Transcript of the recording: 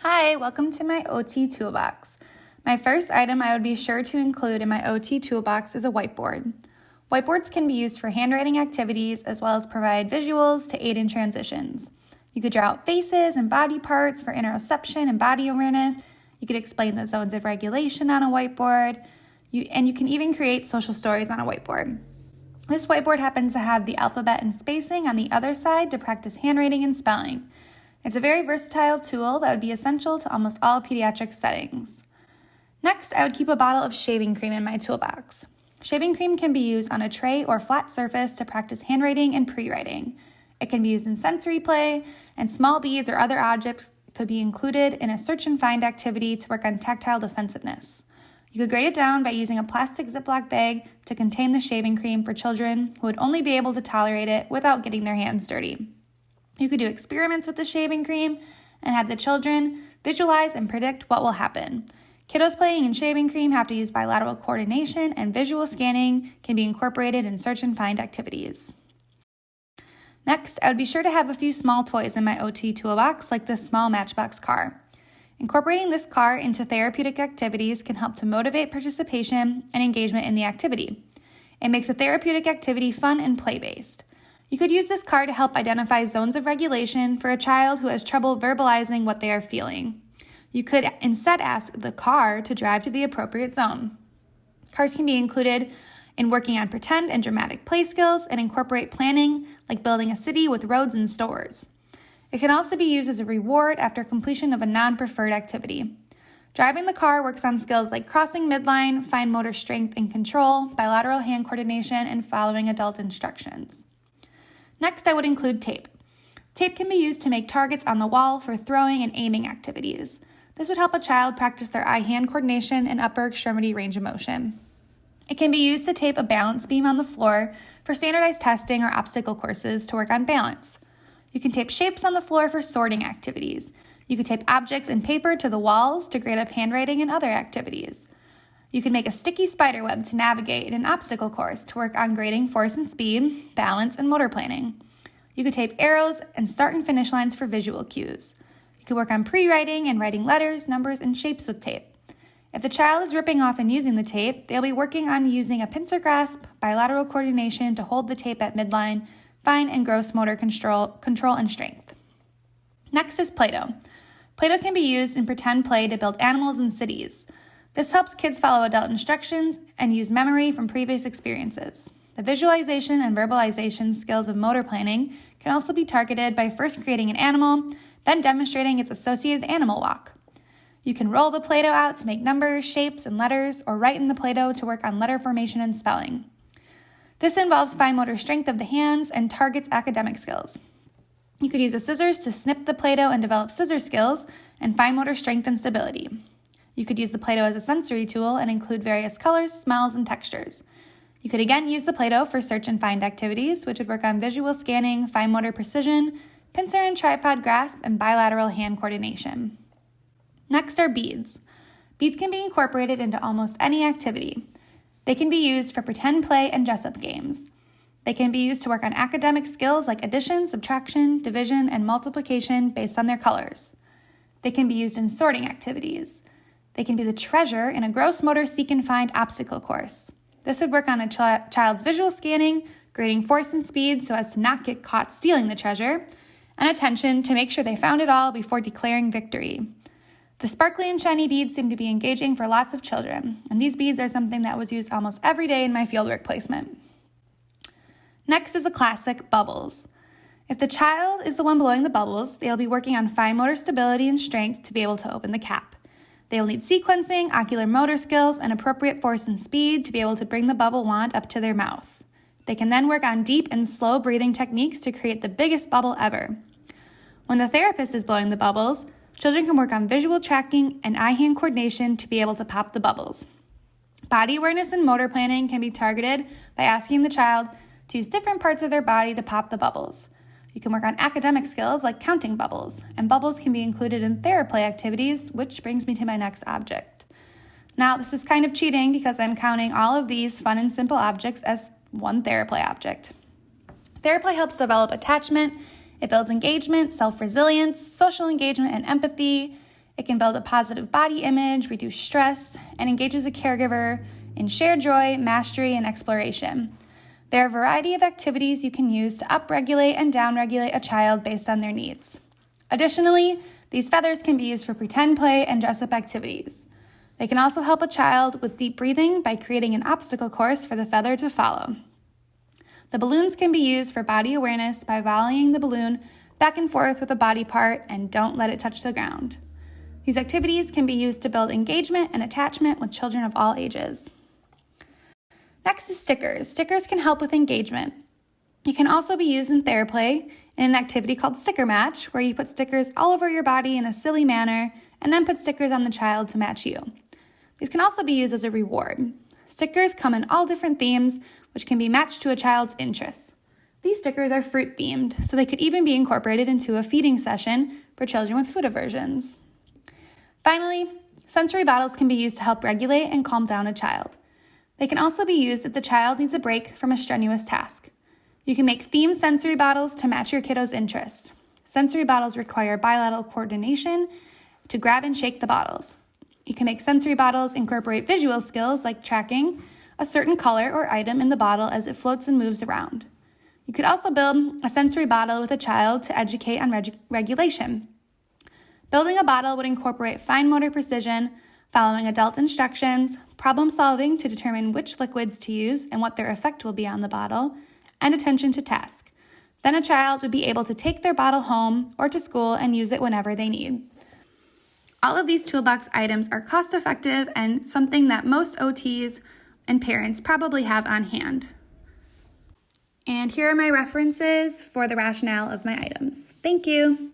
Hi, welcome to my OT Toolbox. My first item I would be sure to include in my OT Toolbox is a whiteboard. Whiteboards can be used for handwriting activities as well as provide visuals to aid in transitions. You could draw out faces and body parts for interoception and body awareness. You could explain the zones of regulation on a whiteboard, and you can even create social stories on a whiteboard. This whiteboard happens to have the alphabet and spacing on the other side to practice handwriting and spelling. It's a very versatile tool that would be essential to almost all pediatric settings. Next, I would keep a bottle of shaving cream in my toolbox. Shaving cream can be used on a tray or flat surface to practice handwriting and pre-writing. It can be used in sensory play, and small beads or other objects could be included in a search and find activity to work on tactile defensiveness. You could grade it down by using a plastic Ziploc bag to contain the shaving cream for children who would only be able to tolerate it without getting their hands dirty. You could do experiments with the shaving cream and have the children visualize and predict what will happen. Kiddos playing in shaving cream have to use bilateral coordination, and visual scanning can be incorporated in search and find activities. Next, I would be sure to have a few small toys in my OT toolbox, like this small Matchbox car. Incorporating this car into therapeutic activities can help to motivate participation and engagement in the activity. It makes a therapeutic activity fun and play-based. You could use this car to help identify zones of regulation for a child who has trouble verbalizing what they are feeling. You could instead ask the car to drive to the appropriate zone. Cars can be included in working on pretend and dramatic play skills and incorporate planning, like building a city with roads and stores. It can also be used as a reward after completion of a non-preferred activity. Driving the car works on skills like crossing midline, fine motor strength and control, bilateral hand coordination, and following adult instructions. Next, I would include tape. Tape can be used to make targets on the wall for throwing and aiming activities. This would help a child practice their eye-hand coordination and upper extremity range of motion. It can be used to tape a balance beam on the floor for standardized testing or obstacle courses to work on balance. You can tape shapes on the floor for sorting activities. You could tape objects and paper to the walls to grade up handwriting and other activities. You can make a sticky spider web to navigate in an obstacle course to work on grading force and speed, balance, and motor planning. You could tape arrows and start and finish lines for visual cues. You could work on pre-writing and writing letters, numbers, and shapes with tape. If the child is ripping off and using the tape, they'll be working on using a pincer grasp, bilateral coordination to hold the tape at midline, fine and gross motor control and strength. Next is Play-Doh. Play-Doh can be used in pretend play to build animals and cities. This helps kids follow adult instructions and use memory from previous experiences. The visualization and verbalization skills of motor planning can also be targeted by first creating an animal, then demonstrating its associated animal walk. You can roll the Play-Doh out to make numbers, shapes, and letters, or write in the Play-Doh to work on letter formation and spelling. This involves fine motor strength of the hands and targets academic skills. You could use the scissors to snip the Play-Doh and develop scissor skills and fine motor strength and stability. You could use the Play-Doh as a sensory tool and include various colors, smells, and textures. You could again use the Play-Doh for search and find activities, which would work on visual scanning, fine motor precision, pincer and tripod grasp, and bilateral hand coordination. Next are beads. Beads can be incorporated into almost any activity. They can be used for pretend play and dress-up games. They can be used to work on academic skills like addition, subtraction, division, and multiplication based on their colors. They can be used in sorting activities. They can be the treasure in a gross motor seek and find obstacle course. This would work on a child's visual scanning, grading force and speed so as to not get caught stealing the treasure, and attention to make sure they found it all before declaring victory. The sparkly and shiny beads seem to be engaging for lots of children, and these beads are something that was used almost every day in my fieldwork placement. Next is a classic, bubbles. If the child is the one blowing the bubbles, they'll be working on fine motor stability and strength to be able to open the cap. They will need sequencing, ocular motor skills, and appropriate force and speed to be able to bring the bubble wand up to their mouth. They can then work on deep and slow breathing techniques to create the biggest bubble ever. When the therapist is blowing the bubbles, children can work on visual tracking and eye-hand coordination to be able to pop the bubbles. Body awareness and motor planning can be targeted by asking the child to use different parts of their body to pop the bubbles. You can work on academic skills like counting bubbles, and bubbles can be included in theraplay activities, which brings me to my next object. Now, this is kind of cheating because I'm counting all of these fun and simple objects as one theraplay object. Theraplay helps develop attachment. It builds engagement, self-resilience, social engagement, and empathy. It can build a positive body image, reduce stress, and engages a caregiver in shared joy, mastery, and exploration. There are a variety of activities you can use to upregulate and downregulate a child based on their needs. Additionally, these feathers can be used for pretend play and dress-up activities. They can also help a child with deep breathing by creating an obstacle course for the feather to follow. The balloons can be used for body awareness by volleying the balloon back and forth with a body part and don't let it touch the ground. These activities can be used to build engagement and attachment with children of all ages. Next is stickers. Stickers can help with engagement. You can also be used in TheraPlay in an activity called Sticker Match, where you put stickers all over your body in a silly manner and then put stickers on the child to match you. These can also be used as a reward. Stickers come in all different themes, which can be matched to a child's interests. These stickers are fruit themed, so they could even be incorporated into a feeding session for children with food aversions. Finally, sensory bottles can be used to help regulate and calm down a child. They can also be used if the child needs a break from a strenuous task. You can make themed sensory bottles to match your kiddo's interests. Sensory bottles require bilateral coordination to grab and shake the bottles. You can make sensory bottles incorporate visual skills like tracking a certain color or item in the bottle as it floats and moves around. You could also build a sensory bottle with a child to educate on regulation. Building a bottle would incorporate fine motor precision, following adult instructions, problem solving to determine which liquids to use and what their effect will be on the bottle, and attention to task. Then a child would be able to take their bottle home or to school and use it whenever they need. All of these toolbox items are cost-effective and something that most OTs and parents probably have on hand. And here are my references for the rationale of my items. Thank you.